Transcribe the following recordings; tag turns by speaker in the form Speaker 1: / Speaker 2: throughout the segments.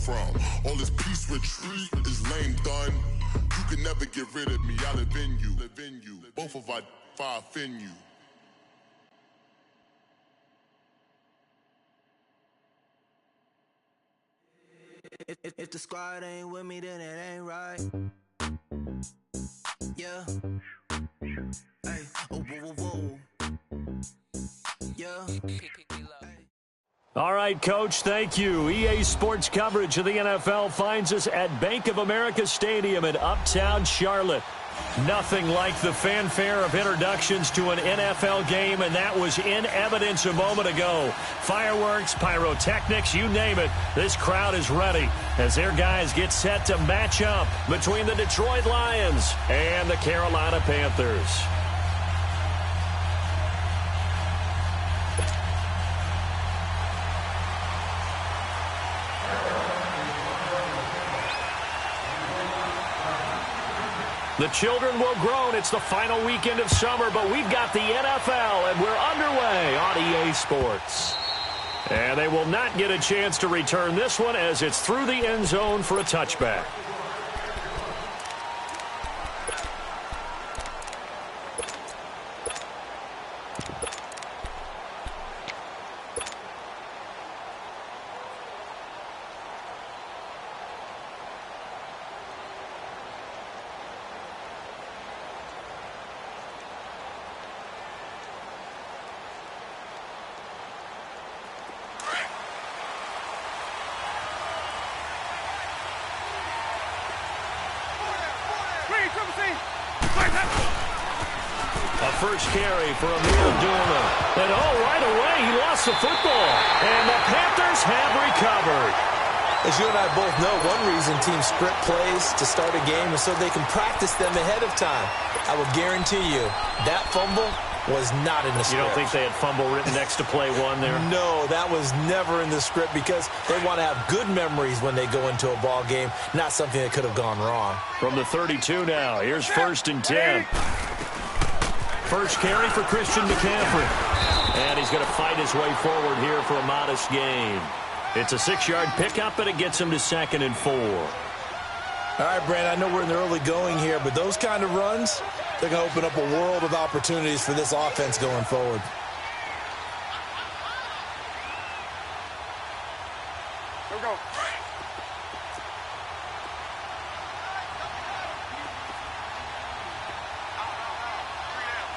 Speaker 1: from. All this peace retreat is lame done. You can never get rid of me, I live in you. Both of our fire offend you.
Speaker 2: If the squad ain't with me, then it ain't right. Yeah. Hey. Oh, whoa, whoa, whoa. Yeah.
Speaker 3: All right, Coach, thank you. EA Sports coverage of the NFL finds us at Bank of America Stadium in Uptown Charlotte. Nothing like the fanfare of introductions to an NFL game, and that was in evidence a moment ago. Fireworks, pyrotechnics, you name it. This crowd is ready as their guys get set to match up between the Detroit Lions and the Carolina Panthers. The children will groan. It's the final weekend of summer, but we've got the NFL, and we're underway on EA Sports. And they will not get a chance to return this one as it's through the end zone for a touchback. A first carry for Emil Duma. And right away, he lost the football. And the Panthers have recovered.
Speaker 4: As you and I both know, one reason teams script plays to start a game is so they can practice them ahead of time. I will guarantee you, that fumble was not in the script.
Speaker 3: You don't think they had fumble written next to play one there?
Speaker 4: No, that was never in the script because they want to have good memories when they go into a ball game, not something that could have gone wrong.
Speaker 3: From the 32 now, here's 1st and 10. First carry for Christian McCaffrey. And he's going to fight his way forward here for a modest gain. It's a 6-yard pickup, and it gets him to 2nd and 4.
Speaker 4: All right, Brand, I know we're in the early going here, but those kind of runs, they're going to open up a world of opportunities for this offense going forward.
Speaker 5: Here we go.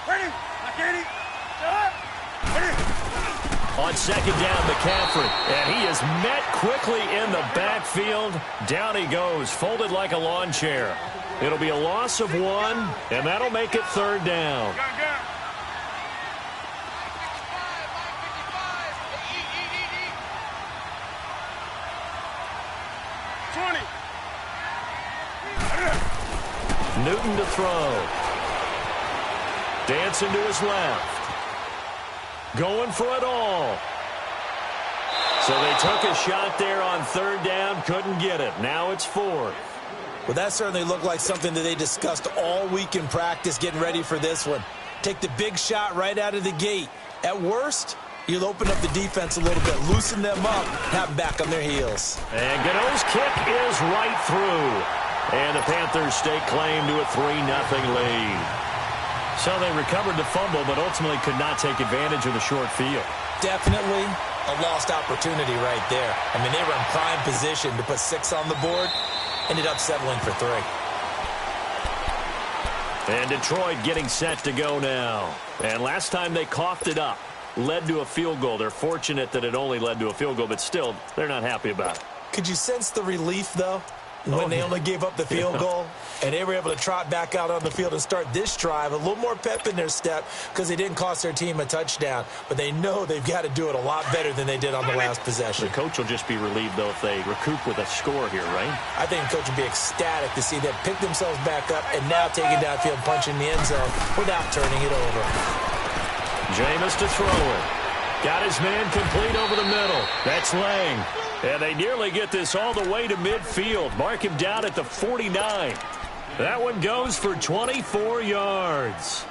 Speaker 5: Ready? Ready?
Speaker 3: On 2nd down, McCaffrey. And he is met quickly in the backfield. Down he goes, folded like a lawn chair. It'll be a loss of 1, and that'll make it 3rd down. Newton to throw. Dancing to his left. Going for it all. So they took a shot there on 3rd down, couldn't get it. Now it's 4th.
Speaker 4: Well, that certainly looked like something that they discussed all week in practice getting ready for this one. Take the big shot right out of the gate. At worst, you'll open up the defense a little bit, loosen them up, have them back on their heels.
Speaker 3: And Gano's kick is right through. And the Panthers stake claim to a 3-0 lead. So they recovered the fumble, but ultimately could not take advantage of the short field.
Speaker 4: Definitely a lost opportunity right there. I mean, they were in prime position to put 6 on the board. Ended up settling for 3.
Speaker 3: And Detroit getting set to go now. And last time they coughed it up, led to a field goal. They're fortunate that it only led to a field goal, but still, they're not happy about it.
Speaker 4: Could you sense the relief, though, when they only gave up the field goal? And they were able to trot back out on the field and start this drive. A little more pep in their step because they didn't cost their team a touchdown. But they know they've got to do it a lot better than they did on the last possession.
Speaker 3: The coach will just be relieved, though, if they recoup with a score here, right?
Speaker 4: I think the coach will be ecstatic to see them pick themselves back up and now take it downfield, punch in the end zone without turning it over.
Speaker 3: Jameis to throw it. Got his man complete over the middle. That's Lang. And they nearly get this all the way to midfield. Mark him down at the 49. That one goes for 24 yards.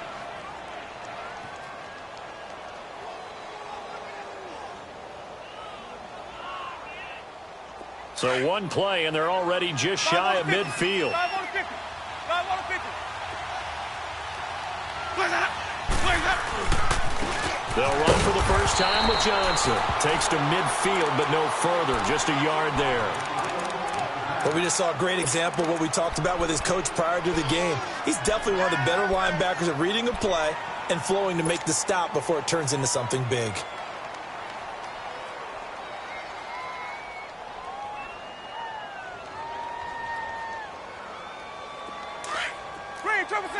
Speaker 3: So one play, and they're already just shy of midfield. They'll run for the first time with Johnson. Takes to midfield, but no further. Just a yard there.
Speaker 4: Well, we just saw a great example of what we talked about with his coach prior to the game. He's definitely one of the better linebackers at reading a play and flowing to make the stop before it turns into something big.
Speaker 5: Green, triple C.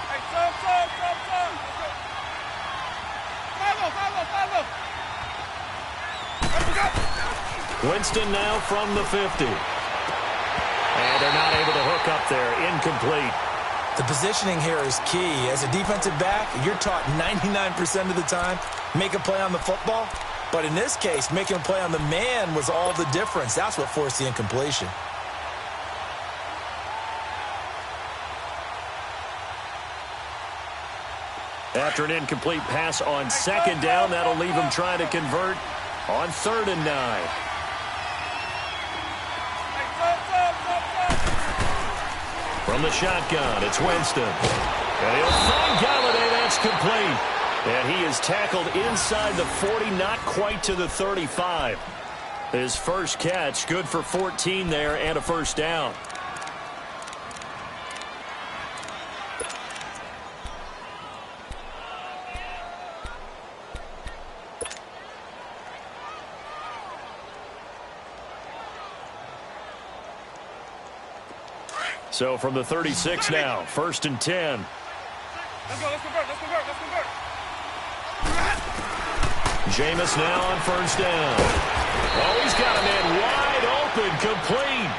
Speaker 5: Hey, sub. Follow.
Speaker 3: Winston now from the 50. And they're not able to hook up there. Incomplete.
Speaker 4: The positioning here is key. As a defensive back, you're taught 99% of the time, make a play on the football. But in this case, making a play on the man was all the difference. That's what forced the incompletion.
Speaker 3: After an incomplete pass on second down, that'll leave them trying to convert on 3rd and 9. From the shotgun, it's Winston. And he'll find Galladay. That's complete. And he is tackled inside the 40, not quite to the 35. His first catch, good for 14 there and a first down. So from the 36 now, 1st and 10.
Speaker 5: Let's convert.
Speaker 3: Jameis now on 1st down. Oh, he's got a man wide open, complete.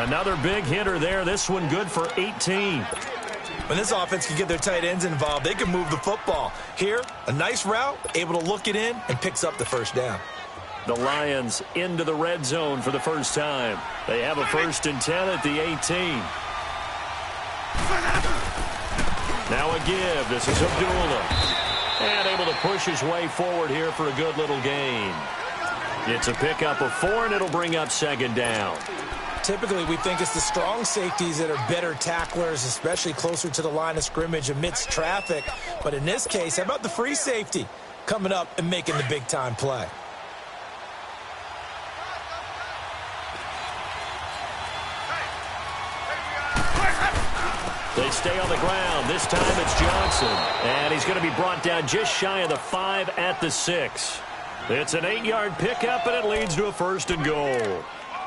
Speaker 3: Another big hitter there. This one good for 18.
Speaker 4: When this offense can get their tight ends involved, they can move the football. Here, a nice route, able to look it in, and picks up the first down.
Speaker 3: The Lions into the red zone for the first time. They have a 1st and 10 at the 18. Now a give. This is Abdullah. And able to push his way forward here for a good little gain. It's a pickup of 4, and it'll bring up 2nd down.
Speaker 4: Typically, we think it's the strong safeties that are better tacklers, especially closer to the line of scrimmage amidst traffic. But in this case, how about the free safety coming up and making the big-time play?
Speaker 3: They stay on the ground. This time it's Johnson. And he's going to be brought down just shy of the 5 at the 6. It's an 8-yard pickup, and it leads to a 1st and goal.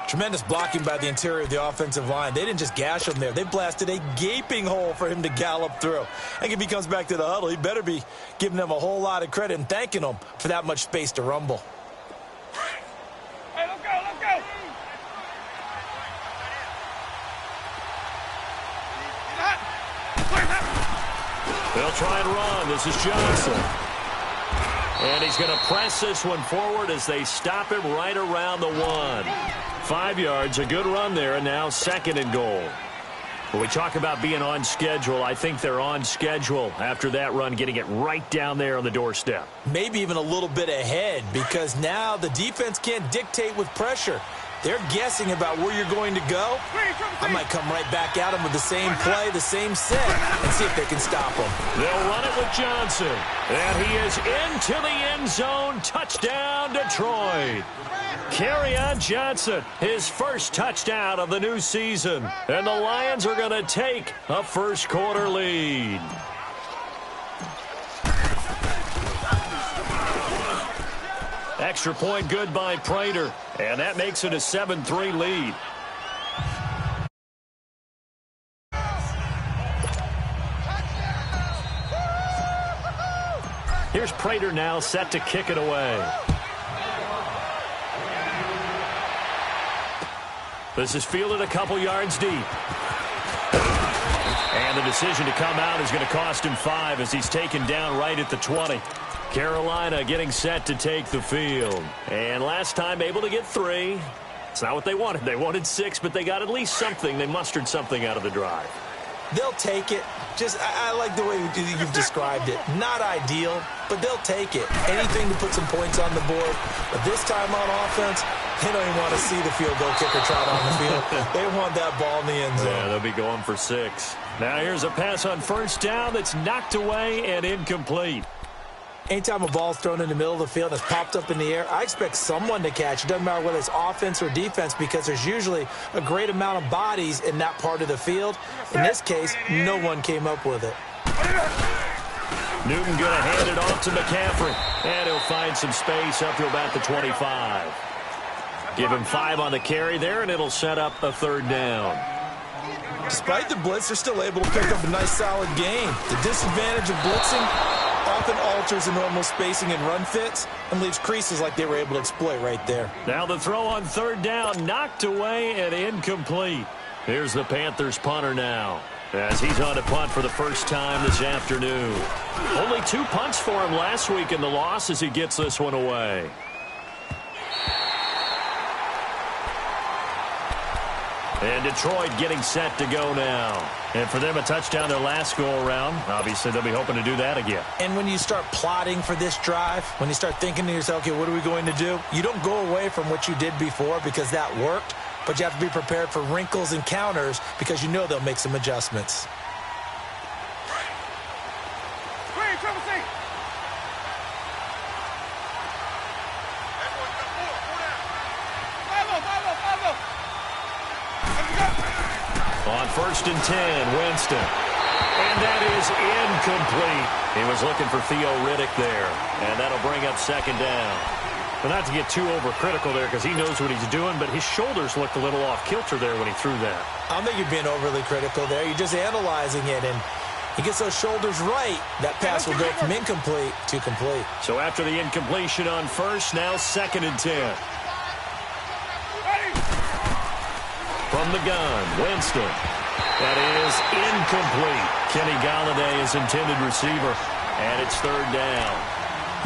Speaker 4: Tremendous blocking by the interior of the offensive line. They didn't just gash him there. They blasted a gaping hole for him to gallop through. I think if he comes back to the huddle, he better be giving them a whole lot of credit and thanking them for that much space to rumble.
Speaker 5: Hey, let's go.
Speaker 3: They'll try and run. This is Johnson. And he's going to press this one forward as they stop him right around the 1. 5 yards, a good run there, and now 2nd and goal. When we talk about being on schedule, I think they're on schedule after that run, getting it right down there on the doorstep.
Speaker 4: Maybe even a little bit ahead, because now the defense can't dictate with pressure. They're guessing about where you're going to go. I might come right back at them with the same play, the same set, and see if they can stop them.
Speaker 3: They'll run it with Johnson. And he is into the end zone. Touchdown, Detroit. Kerryon Johnson, his first touchdown of the new season. And the Lions are going to take a first-quarter lead. Extra point good by Prater. And that makes it a 7-3 lead. Here's Prater now set to kick it away. This is fielded a couple yards deep. And the decision to come out is going to cost him 5 as he's taken down right at the 20. Carolina getting set to take the field. And last time able to get 3. It's not what they wanted. They wanted 6, but they got at least something. They mustered something out of the drive.
Speaker 4: They'll take it. I like the way you've described it. Not ideal, but they'll take it. Anything to put some points on the board. But this time on offense, they don't even want to see the field goal kicker trot on the field. They want that ball in the end zone.
Speaker 3: Yeah, they'll be going for 6. Now here's a pass on first down that's knocked away and incomplete.
Speaker 4: Anytime a ball's thrown in the middle of the field that's popped up in the air, I expect someone to catch. It doesn't matter whether it's offense or defense because there's usually a great amount of bodies in that part of the field. In this case, no one came up with it.
Speaker 3: Newton going to hand it off to McCaffrey. And he'll find some space up to about the 25. Give him 5 on the carry there, and it'll set up a 3rd down.
Speaker 4: Despite the blitz, they're still able to pick up a nice, solid gain. The disadvantage of blitzing often alters the normal spacing and run fits and leaves creases like they were able to exploit right there.
Speaker 3: Now the throw on 3rd down, knocked away and incomplete. Here's the Panthers punter now, as he's on to punt for the first time this afternoon. Only 2 punts for him last week in the loss as he gets this one away. And Detroit getting set to go now. And for them, a touchdown their last go-around. Obviously, they'll be hoping to do that again.
Speaker 4: And when you start plotting for this drive, when you start thinking to yourself, okay, what are we going to do? You don't go away from what you did before because that worked, but you have to be prepared for wrinkles and counters because you know they'll make some adjustments.
Speaker 3: On 1st and 10, Winston. And that is incomplete. He was looking for Theo Riddick there. And that'll bring up 2nd down. But not to get too overcritical there because he knows what he's doing, but his shoulders looked a little off kilter there when he threw that.
Speaker 4: I don't think you're being overly critical there. You're just analyzing it, and he gets those shoulders right. That pass will go from incomplete to complete.
Speaker 3: So after the incompletion on 1st, now 2nd and 10. From the gun, Winston. That is incomplete. Kenny Galladay is intended receiver, and it's 3rd down.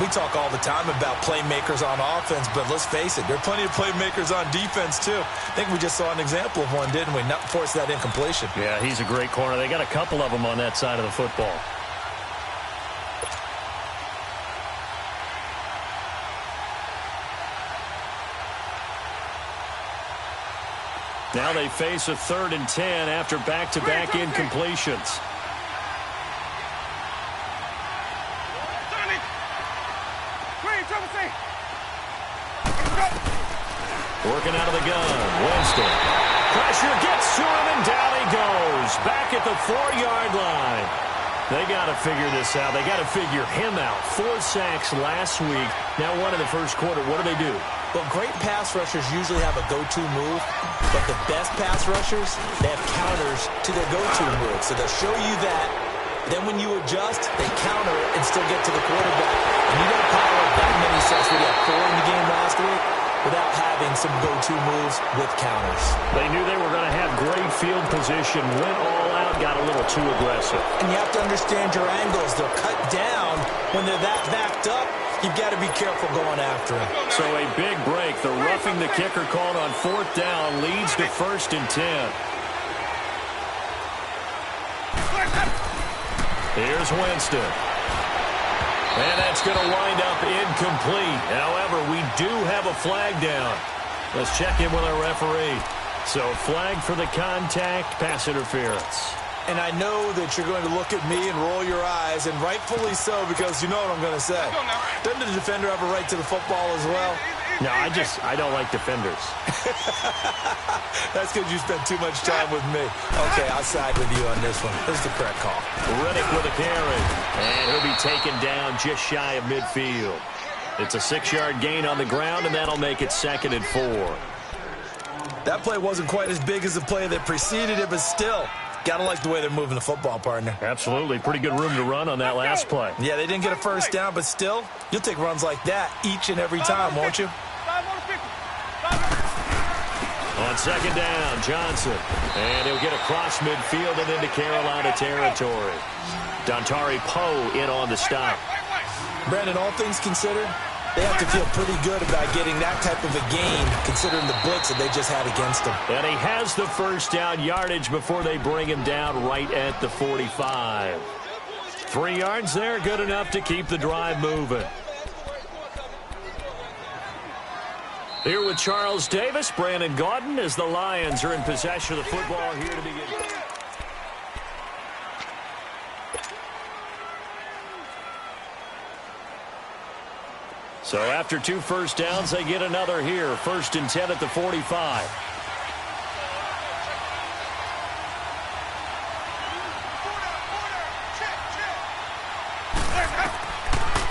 Speaker 4: We talk all the time about playmakers on offense, but let's face it, there are plenty of playmakers on defense, too. I think we just saw an example of one, didn't we? Not force that incompletion.
Speaker 3: Yeah, he's a great corner. They got a couple of them on that side of the football. Now they face a 3rd and 10 after back-to-back incompletions. Working out of the gun, Winston. Pressure gets to him, and down he goes. Back at the 4-yard line. They got to figure this out. They got to figure him out. 4 sacks last week. Now 1 in the first quarter. What do?
Speaker 4: Well, great pass rushers usually have a go-to move, but the best pass rushers, they have counters to their go-to move. So they'll show you that. Then when you adjust, they counter and still get to the quarterback. And you don't pile up that many sacks. We got 4 in the game last week without having some go-to moves with counters.
Speaker 3: They knew they were going to have great field position, went all out, got a little too aggressive.
Speaker 4: And you have to understand your angles. They'll cut down when they're that backed up. You've got to be careful going after him.
Speaker 3: So a big break. The roughing the kicker called on 4th down leads to 1st and 10. Here's Winston. And that's going to wind up incomplete. However, we do have a flag down. Let's check in with our referee. So flag for the contact, pass interference.
Speaker 4: And I know that you're going to look at me and roll your eyes, and rightfully so, because you know what I'm going to say. Doesn't the defender have a right to the football as well?
Speaker 3: No, I don't like defenders.
Speaker 4: That's because you spent too much time with me. Okay, I'll side with you on this one. This is the correct call.
Speaker 3: Riddick with a carry. And he'll be taken down just shy of midfield. It's a 6-yard gain on the ground, and that'll make it 2nd and 4.
Speaker 4: That play wasn't quite as big as the play that preceded it, but still, gotta like the way they're moving the football, partner.
Speaker 3: Absolutely. Pretty good room to run on that last play.
Speaker 4: Yeah, they didn't get a first down, but still, you'll take runs like that each and every time, won't you?
Speaker 3: On 2nd down, Johnson. And he'll get across midfield and into Carolina territory. Dontari Poe in on the stop.
Speaker 4: Brandon, all things considered, they have to feel pretty good about getting that type of a gain, considering the blitz that they just had against them.
Speaker 3: And he has the first down yardage before they bring him down right at the 45. 3 yards there, good enough to keep the drive moving. Here with Charles Davis, Brandon Gaudin, as the Lions are in possession of the football here to begin. So after 2 first downs, they get another here. 1st and 10 at the 45.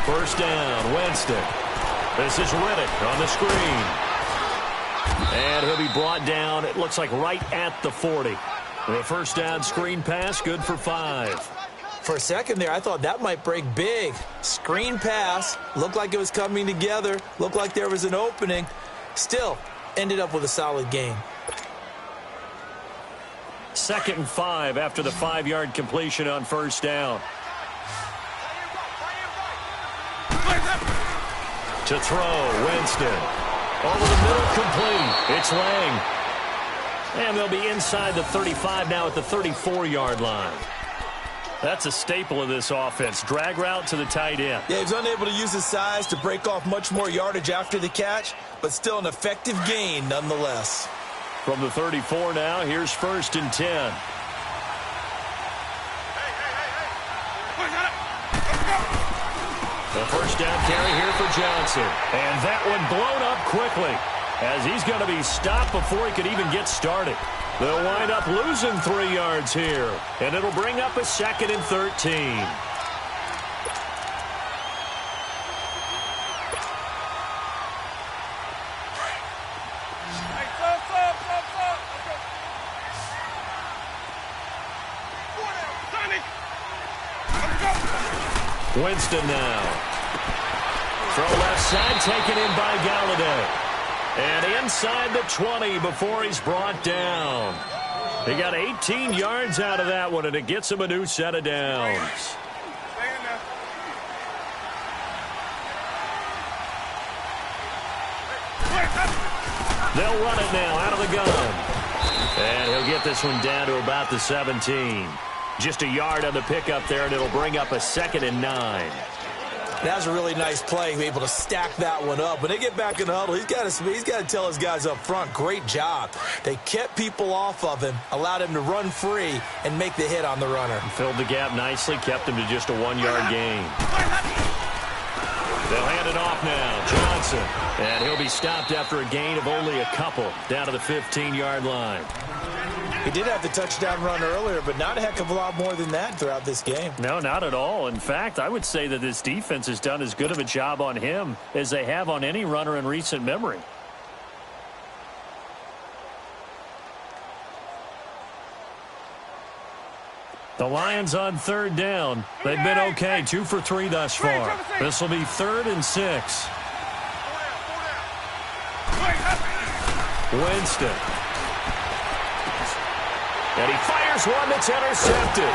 Speaker 3: First down, Winston. This is Riddick on the screen. And he'll be brought down, it looks like right at the 40. The first down screen pass, good for 5.
Speaker 4: For a second there, I thought that might break big. Screen pass, looked like it was coming together, looked like there was an opening. Still, ended up with a solid gain.
Speaker 3: 2nd and 5 after the 5-yard completion on first down. To throw, Winston. Over the middle, complete. It's Lang. And they'll be inside the 35 now at the 34-yard line. That's a staple of this offense. Drag route to the tight end.
Speaker 4: Yeah, he was unable to use his size to break off much more yardage after the catch, but still an effective gain nonetheless.
Speaker 3: From the 34 now, here's 1st and 10. The first down carry here for Johnson. And that one blown up quickly as he's going to be stopped before he could even get started. They'll wind up losing 3 yards here, and it'll bring up a 2nd and 13. Winston now. Throw left side, taken in by Galladay. And inside the 20 before he's brought down. He got 18 yards out of that one, and it gets him a new set of downs. They'll run it now out of the gun. And he'll get this one down to about the 17. Just a yard on the pickup there, and it'll bring up a 2nd and 9.
Speaker 4: That's a really nice play, able to stack that one up. When they get back in the huddle, he's got to tell his guys up front, great job. They kept people off of him, allowed him to run free, and make the hit on the runner.
Speaker 3: Filled the gap nicely, kept him to just a 1-yard gain. They'll hand it off now, Johnson. And he'll be stopped after a gain of only a couple, down to the 15-yard line.
Speaker 4: He did have the touchdown run earlier, but not a heck of a lot more than that throughout this game.
Speaker 3: No, not at all. In fact, I would say that this defense has done as good of a job on him as they have on any runner in recent memory. The Lions on 3rd down. They've been okay, 2 for 3 thus far. This will be 3rd and 6. Winston. And he fires one that's intercepted.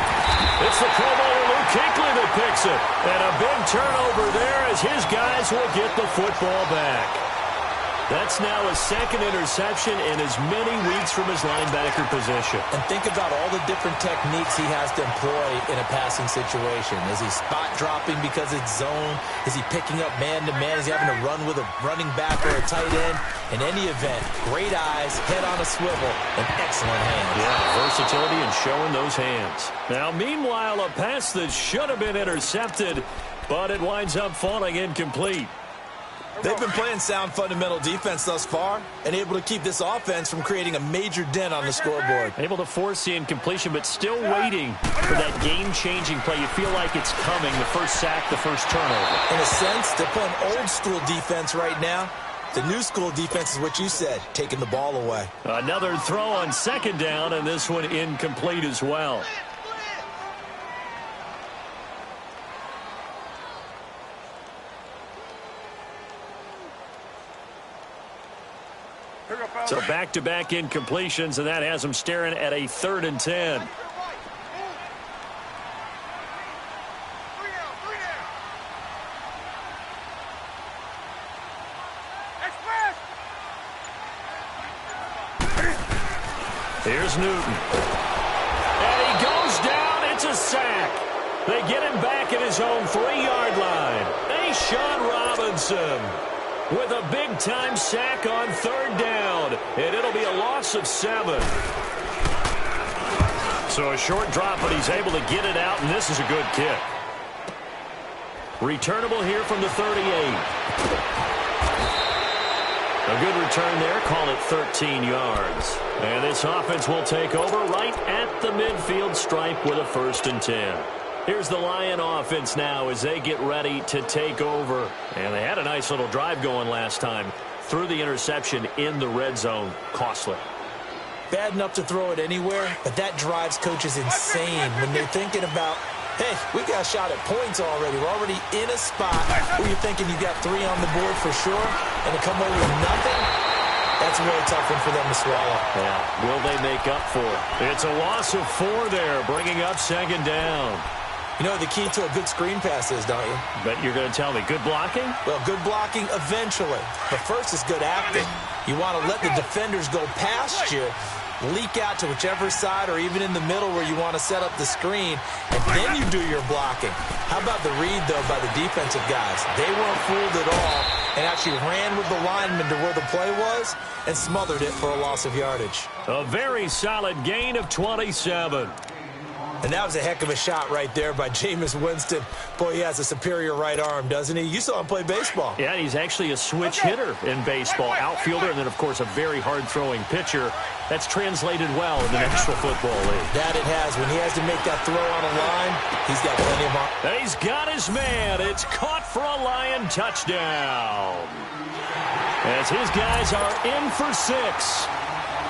Speaker 3: It's the Pro Bowler Luke Kuechly that picks it. And a big turnover there as his guys will get the football back. That's now a 2nd interception in as many weeks from his linebacker position.
Speaker 4: And think about all the different techniques he has to employ in a passing situation. Is he spot dropping because it's zone? Is he picking up man-to-man? Is he having to run with a running back or a tight end? In any event, great eyes, head on a swivel, and excellent hands.
Speaker 3: Yeah, versatility and showing those hands. Now, meanwhile, a pass that should have been intercepted, but it winds up falling incomplete.
Speaker 4: They've been playing sound fundamental defense thus far and able to keep this offense from creating a major dent on the scoreboard.
Speaker 3: Able to force the incompletion, but still waiting for that game-changing play. You feel like it's coming, the first sack, the first turnover.
Speaker 4: In a sense, they're playing old-school defense right now. The new-school defense is what you said, taking the ball away.
Speaker 3: Another throw on 2nd down, and this one incomplete as well. So back-to-back incompletions, and that has them staring at a 3rd and 10. Here's Newton. And he goes down. It's a sack. They get him back at his own 3-yard line. Sean Robinson with a big-time sack on 3rd down, and it'll be a loss of 7. So a short drop, but he's able to get it out, and this is a good kick. Returnable here from the 38. A good return there, call it 13 yards. And this offense will take over right at the midfield stripe with a 1st and 10. Here's the Lion offense now as they get ready to take over. And they had a nice little drive going last time. Threw the interception in the red zone. Costly.
Speaker 4: Bad enough to throw it anywhere, but that drives coaches insane when they're thinking about, hey, we got a shot at points already. We're already in a spot where you're thinking you got 3 on the board for sure, and to come away with nothing, that's a really tough one for them to swallow.
Speaker 3: Yeah, will they make up for it? It's a loss of 4 there, bringing up 2nd down.
Speaker 4: You know the key to a good screen pass is, don't you?
Speaker 3: Bet you're going to tell me. Good blocking?
Speaker 4: Well, good blocking eventually. But first is good acting. You want to let the defenders go past you, leak out to whichever side or even in the middle where you want to set up the screen, and then you do your blocking. How about the read, though, by the defensive guys? They weren't fooled at all and actually ran with the lineman to where the play was and smothered it for a loss of yardage.
Speaker 3: A very solid gain of 27.
Speaker 4: And that was a heck of a shot right there by Jameis Winston. Boy, he has a superior right arm, doesn't he? You saw him play baseball.
Speaker 3: Yeah, he's actually a switch hitter in baseball. Outfielder, and then, of course, a very hard-throwing pitcher. That's translated well in the National Football League.
Speaker 4: That it has. When he has to make that throw on a line, he's got plenty of arm.
Speaker 3: He's got his man. It's caught for a Lion touchdown. As his guys are in for 6.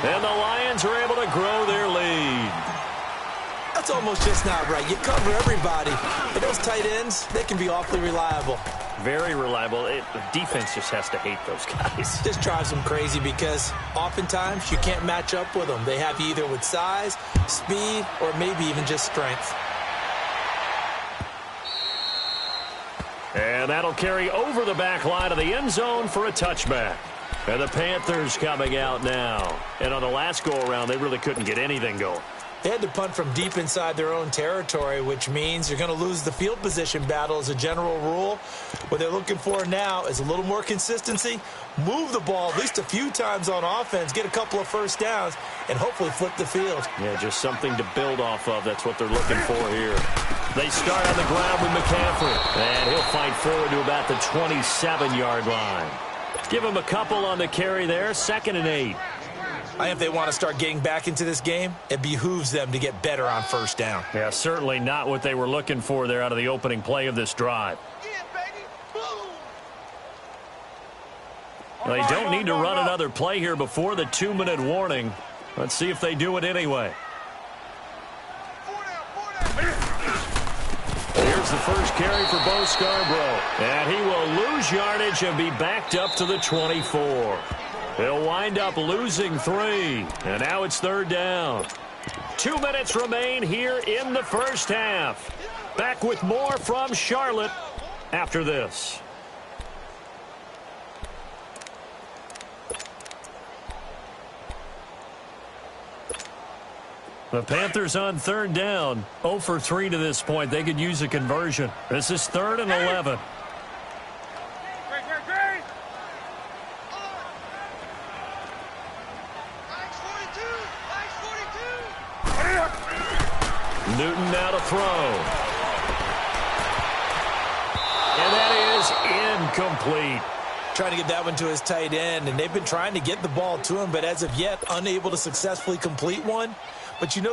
Speaker 3: And the Lions are able to grow their lead.
Speaker 4: That's almost just not right. You cover everybody, but those tight ends, they can be awfully reliable.
Speaker 3: Very reliable. The defense just has to hate those guys.
Speaker 4: This drives them crazy because oftentimes you can't match up with them. They have you either with size, speed, or maybe even just strength.
Speaker 3: And that'll carry over the back line of the end zone for a touchback. And the Panthers coming out now. And on the last go-around, they really couldn't get anything going.
Speaker 4: They had to punt from deep inside their own territory, which means you're going to lose the field position battle as a general rule. What they're looking for now is a little more consistency, move the ball at least a few times on offense, get a couple of 1st downs, and hopefully flip the field.
Speaker 3: Yeah, just something to build off of. That's what they're looking for here. They start on the ground with McCaffrey, and he'll fight forward to about the 27-yard line. Give him a couple on the carry there, 2nd and 8.
Speaker 4: I think if they want to start getting back into this game, it behooves them to get better on 1st down.
Speaker 3: Yeah, certainly not what they were looking for there out of the opening play of this drive. They don't need to run another play here before the 2-minute warning. Let's see if they do it anyway. Here's the first carry for Bo Scarborough. And he will lose yardage and be backed up to the 24. He'll wind up losing 3. And now it's 3rd down. 2 minutes remain here in the first half. Back with more from Charlotte after this. The Panthers on 3rd down. 0 for 3 to this point. They could use a conversion. This is 3rd and 11. Newton now to throw. And that is incomplete.
Speaker 4: Trying to get that one to his tight end, and they've been trying to get the ball to him, but as of yet, unable to successfully complete one. But you know